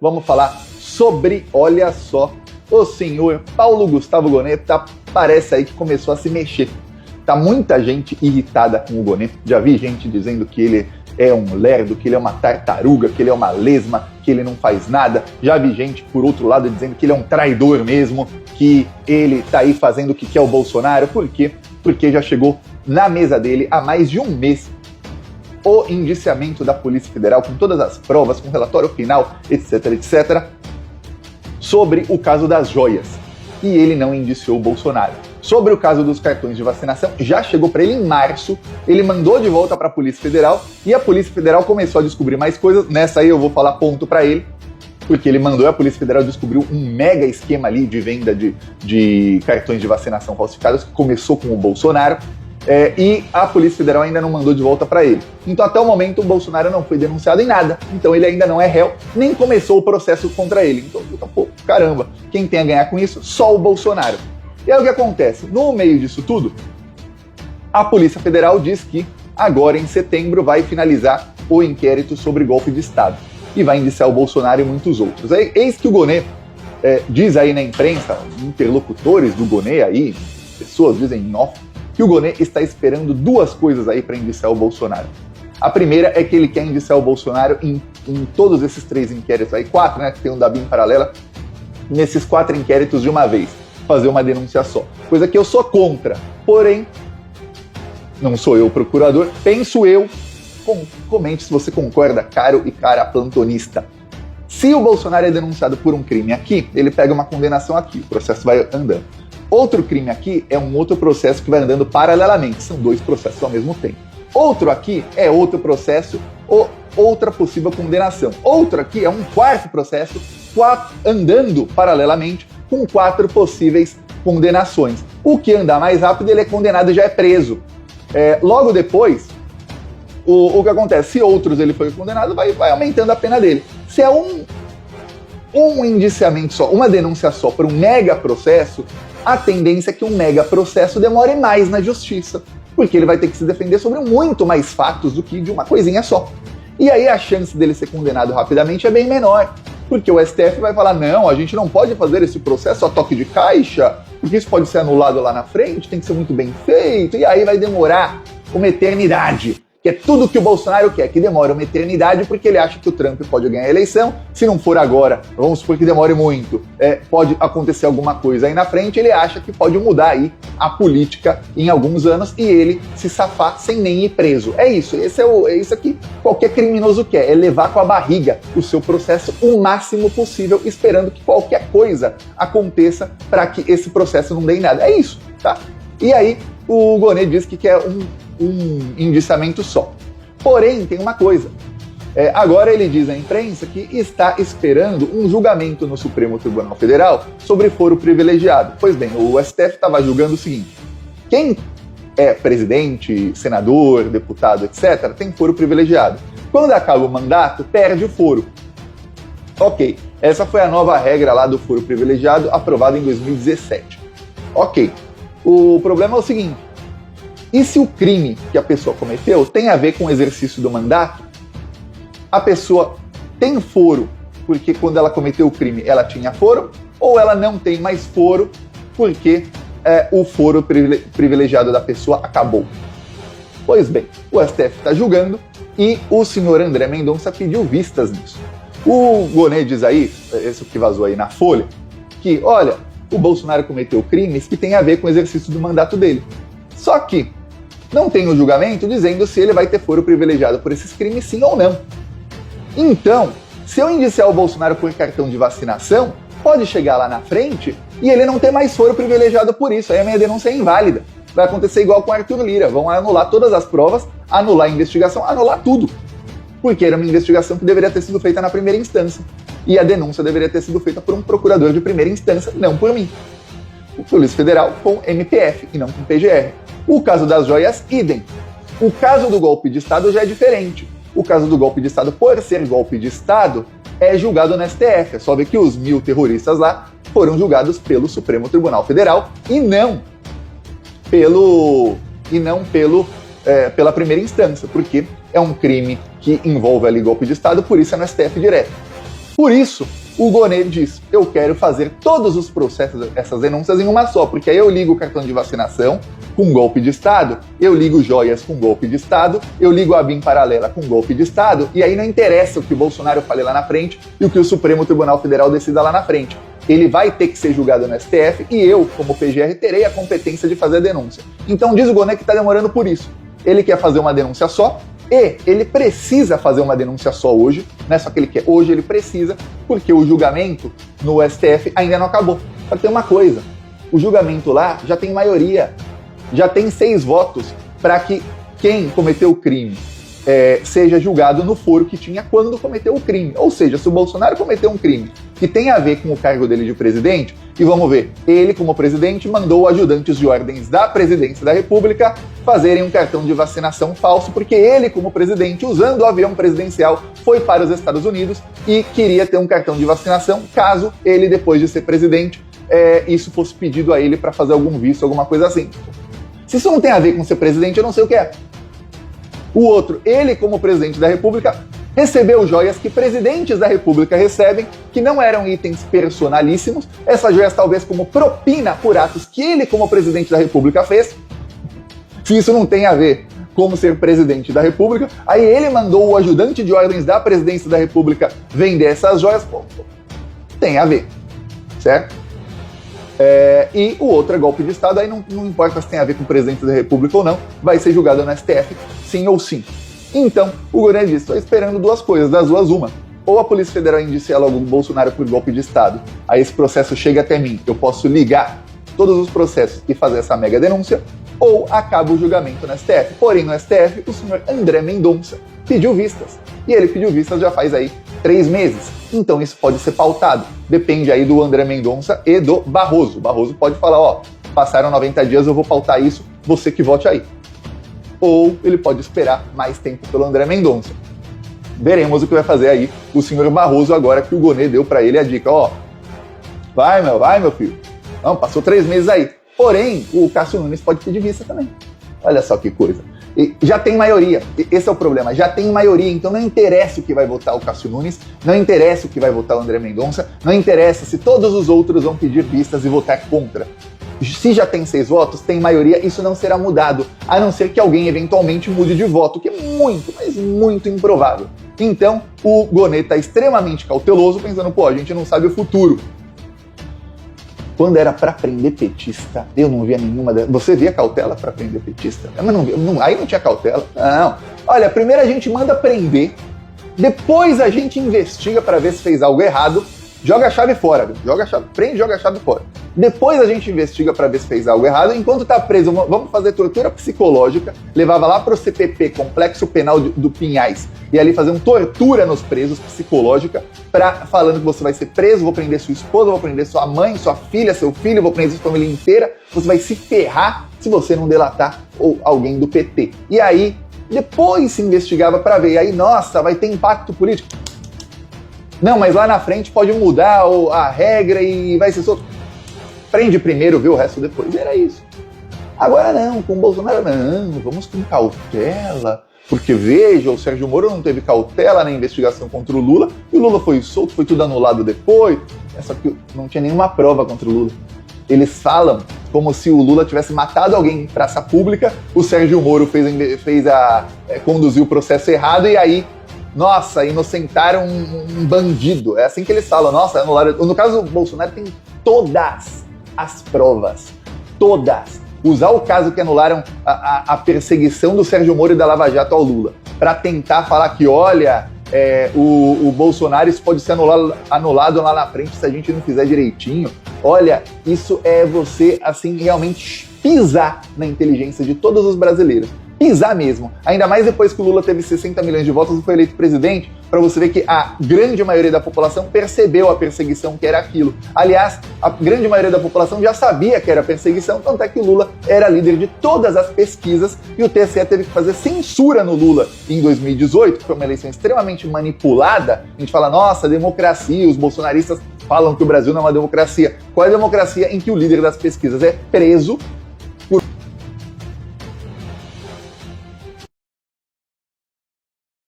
vamos falar sobre, olha só, o senhor Paulo Gustavo Gonet parece aí que começou a se mexer. Tá muita gente irritada com o Gonet. Já vi gente dizendo que ele é um lerdo, que ele é uma tartaruga, que ele é uma lesma, que ele não faz nada. Já vi gente, por outro lado, dizendo que ele é um traidor mesmo, que ele tá aí fazendo o que quer o Bolsonaro. Por quê? Porque já chegou na mesa dele há mais de um mês o indiciamento da Polícia Federal, com todas as provas, com o relatório final, etc, etc, sobre o caso das joias. E ele não indiciou o Bolsonaro. Sobre o caso dos cartões de vacinação, já chegou para ele em março, ele mandou de volta para a Polícia Federal e a Polícia Federal começou a descobrir mais coisas. Nessa aí eu vou falar ponto para ele, porque ele mandou, a Polícia Federal descobriu um mega esquema ali de venda de cartões de vacinação falsificados, que começou com o Bolsonaro, e a Polícia Federal ainda não mandou de volta para ele. Então até o momento o Bolsonaro não foi denunciado em nada, então ele ainda não é réu, nem começou o processo contra ele. Então, pô, caramba, quem tem a ganhar com isso? Só o Bolsonaro. E aí o que acontece? No meio disso tudo, a Polícia Federal diz que agora em setembro vai finalizar o inquérito sobre golpe de Estado e vai indiciar o Bolsonaro e muitos outros. Eis que o Gonet diz aí na imprensa, interlocutores do Gonet aí, pessoas dizem em off, que o Gonet está esperando duas coisas aí para indiciar o Bolsonaro. A primeira é que ele quer indiciar o Bolsonaro em todos esses 3 inquéritos aí, 4, né, que tem um da BIM paralela, nesses 4 inquéritos de uma vez, fazer uma denúncia só. Coisa que eu sou contra, porém, não sou eu o procurador, penso eu, comente se você concorda, caro e cara plantonista. Se o Bolsonaro é denunciado por um crime aqui, ele pega uma condenação aqui, o processo vai andando. Outro crime aqui é um outro processo que vai andando paralelamente, são 2 processos ao mesmo tempo. Outro aqui é outro processo, ou outra possível condenação. Outro aqui é um 4º processo, andando paralelamente, com 4 possíveis condenações. O que andar mais rápido, ele é condenado e já é preso. Logo depois, o que acontece? Se outros ele foi condenado, vai aumentando a pena dele. Se é um indiciamento só, uma denúncia só por um mega processo, a tendência é que um mega processo demore mais na justiça, porque ele vai ter que se defender sobre muito mais fatos do que de uma coisinha só. E aí a chance dele ser condenado rapidamente é bem menor, porque o STF vai falar, não, a gente não pode fazer esse processo a toque de caixa, porque isso pode ser anulado lá na frente, tem que ser muito bem feito, e aí vai demorar uma eternidade. Que é tudo que o Bolsonaro quer, que demora uma eternidade, porque ele acha que o Trump pode ganhar a eleição. Se não for agora, vamos supor que demore muito, pode acontecer alguma coisa aí na frente, ele acha que pode mudar aí a política em alguns anos e ele se safar sem nem ir preso. É isso, é isso que qualquer criminoso quer, é levar com a barriga o seu processo o máximo possível, esperando que qualquer coisa aconteça para que esse processo não dê em nada. É isso, tá? E aí o Gonet diz que quer um indiciamento só. Porém, tem uma coisa. Agora ele diz à imprensa que está esperando um julgamento no Supremo Tribunal Federal sobre foro privilegiado. Pois bem, o STF estava julgando o seguinte: quem é presidente, senador, deputado, etc., tem foro privilegiado. Quando acaba o mandato, perde o foro. Ok, essa foi a nova regra lá do foro privilegiado, aprovada em 2017. Ok, o problema é o seguinte: e se o crime que a pessoa cometeu tem a ver com o exercício do mandato? A pessoa tem foro porque quando ela cometeu o crime ela tinha foro, ou ela não tem mais foro porque o foro privilegiado da pessoa acabou? Pois bem, o STF está julgando e o senhor André Mendonça pediu vistas nisso. O Gonet diz aí, esse que vazou aí na Folha, que, olha, o Bolsonaro cometeu crimes que têm a ver com o exercício do mandato dele. Só que não tem o julgamento dizendo se ele vai ter foro privilegiado por esses crimes, sim ou não. Então, se eu indiciar o Bolsonaro por cartão de vacinação, pode chegar lá na frente e ele não ter mais foro privilegiado por isso. Aí a minha denúncia é inválida. Vai acontecer igual com o Arthur Lira. Vão anular todas as provas, anular a investigação, anular tudo. Porque era uma investigação que deveria ter sido feita na primeira instância. E a denúncia deveria ter sido feita por um procurador de primeira instância, não por mim. O Polícia Federal com MPF e não com PGR. O caso das joias, idem. O caso do golpe de Estado já é diferente. O caso do golpe de Estado, por ser golpe de Estado, é julgado no STF. É só ver que os 1000 terroristas lá foram julgados pelo Supremo Tribunal Federal e não pela primeira instância, porque é um crime que envolve ali golpe de Estado, por isso é no STF direto. Por isso, o Gonê diz, eu quero fazer todos os processos, essas denúncias em uma só, porque aí eu ligo o cartão de vacinação com golpe de Estado, eu ligo joias com golpe de Estado, eu ligo a BIM paralela com golpe de Estado, e aí não interessa o que o Bolsonaro fale lá na frente e o que o Supremo Tribunal Federal decida lá na frente. Ele vai ter que ser julgado no STF e eu, como PGR, terei a competência de fazer a denúncia. Então diz o Gonê que está demorando por isso. Ele quer fazer uma denúncia só, e ele precisa fazer uma denúncia só hoje, não é só que ele quer, hoje ele precisa, porque o julgamento no STF ainda não acabou. Só que tem uma coisa, o julgamento lá já tem maioria, já tem 6 votos para que quem cometeu o crime seja julgado no foro que tinha quando cometeu o crime. Ou seja, se o Bolsonaro cometeu um crime que tem a ver com o cargo dele de presidente, e vamos ver, ele como presidente mandou ajudantes de ordens da presidência da República fazerem um cartão de vacinação falso, porque ele como presidente, usando o avião presidencial, foi para os Estados Unidos e queria ter um cartão de vacinação caso ele, depois de ser presidente, isso fosse pedido a ele para fazer algum visto, alguma coisa assim. Se isso não tem a ver com ser presidente, eu não sei o que é. O outro, ele como presidente da República, recebeu joias que presidentes da República recebem, que não eram itens personalíssimos, essas joias talvez como propina por atos que ele como presidente da República fez. Se isso não tem a ver como ser presidente da República, aí ele mandou o ajudante de ordens da presidência da República vender essas joias, pô, tem a ver, certo? E o outro é golpe de Estado, aí não importa se tem a ver com o presidente da República ou não, vai ser julgado no STF, sim ou sim. Então, o Gonê diz, estou esperando 2 coisas, das 2 uma. Ou a Polícia Federal indicia logo o Bolsonaro por golpe de Estado, aí esse processo chega até mim, eu posso ligar todos os processos e fazer essa mega denúncia, ou acaba o julgamento no STF. Porém, no STF, o senhor André Mendonça pediu vistas. E ele pediu vistas já faz aí 3 meses. Então isso pode ser pautado. Depende aí do André Mendonça e do Barroso. O Barroso pode falar, ó, passaram 90 dias, eu vou pautar isso, você que vote aí. Ou ele pode esperar mais tempo pelo André Mendonça. Veremos o que vai fazer aí o senhor Barroso agora que o Gonê deu para ele a dica, ó, vai meu filho. Não, passou 3 meses aí. Porém, o Cássio Nunes pode pedir vista também. Olha só que coisa. E já tem maioria, esse é o problema, já tem maioria, então não interessa o que vai votar o Cássio Nunes, não interessa o que vai votar o André Mendonça, não interessa se todos os outros vão pedir vistas e votar contra. Se já tem 6 votos, tem maioria, isso não será mudado, a não ser que alguém eventualmente mude de voto, que é muito, mas muito improvável. Então, o Gonê está extremamente cauteloso, pensando, pô, a gente não sabe o futuro. Quando era para prender petista, eu não via nenhuma... Você via cautela para prender petista? Mas aí não tinha cautela. Não. Olha, primeiro a gente manda prender, depois a gente investiga para ver se fez algo errado, joga a chave fora, viu? Prende e joga a chave fora. Depois a gente investiga para ver se fez algo errado. Enquanto tá preso, vamos fazer tortura psicológica, levava lá pro CPP, Complexo Penal do Pinhais, e ali fazer uma tortura nos presos, psicológica, falando que você vai ser preso, vou prender sua esposa, vou prender sua mãe, sua filha, seu filho, vou prender sua família inteira, você vai se ferrar se você não delatar ou alguém do PT. E aí, depois se investigava para ver, e aí, nossa, vai ter impacto político. Não, mas lá na frente pode mudar a regra e vai ser solto. Prende primeiro, vê o resto depois. E era isso. Agora não, com o Bolsonaro não, vamos com cautela. Porque veja, o Sérgio Moro não teve cautela na investigação contra o Lula, e o Lula foi solto, foi tudo anulado depois. Só que não tinha nenhuma prova contra o Lula. Eles falam como se o Lula tivesse matado alguém em praça pública, o Sérgio Moro conduziu o processo errado, e aí, nossa, inocentaram um bandido. É assim que eles falam, nossa, anularam. No caso do Bolsonaro tem todas as provas, todas. Usar o caso que anularam a perseguição do Sérgio Moro e da Lava Jato ao Lula, para tentar falar que, olha, o Bolsonaro, isso pode ser anulado lá na frente se a gente não fizer direitinho. Olha, isso é você, assim, realmente pisar na inteligência de todos os brasileiros. Pisar mesmo. Ainda mais depois que o Lula teve 60 milhões de votos e foi eleito presidente, para você ver que a grande maioria da população percebeu a perseguição que era aquilo. Aliás, a grande maioria da população já sabia que era perseguição, tanto é que o Lula era líder de todas as pesquisas e o TSE teve que fazer censura no Lula em 2018, que foi uma eleição extremamente manipulada. A gente fala, nossa, democracia, os bolsonaristas falam que o Brasil não é uma democracia. Qual é a democracia em que o líder das pesquisas é preso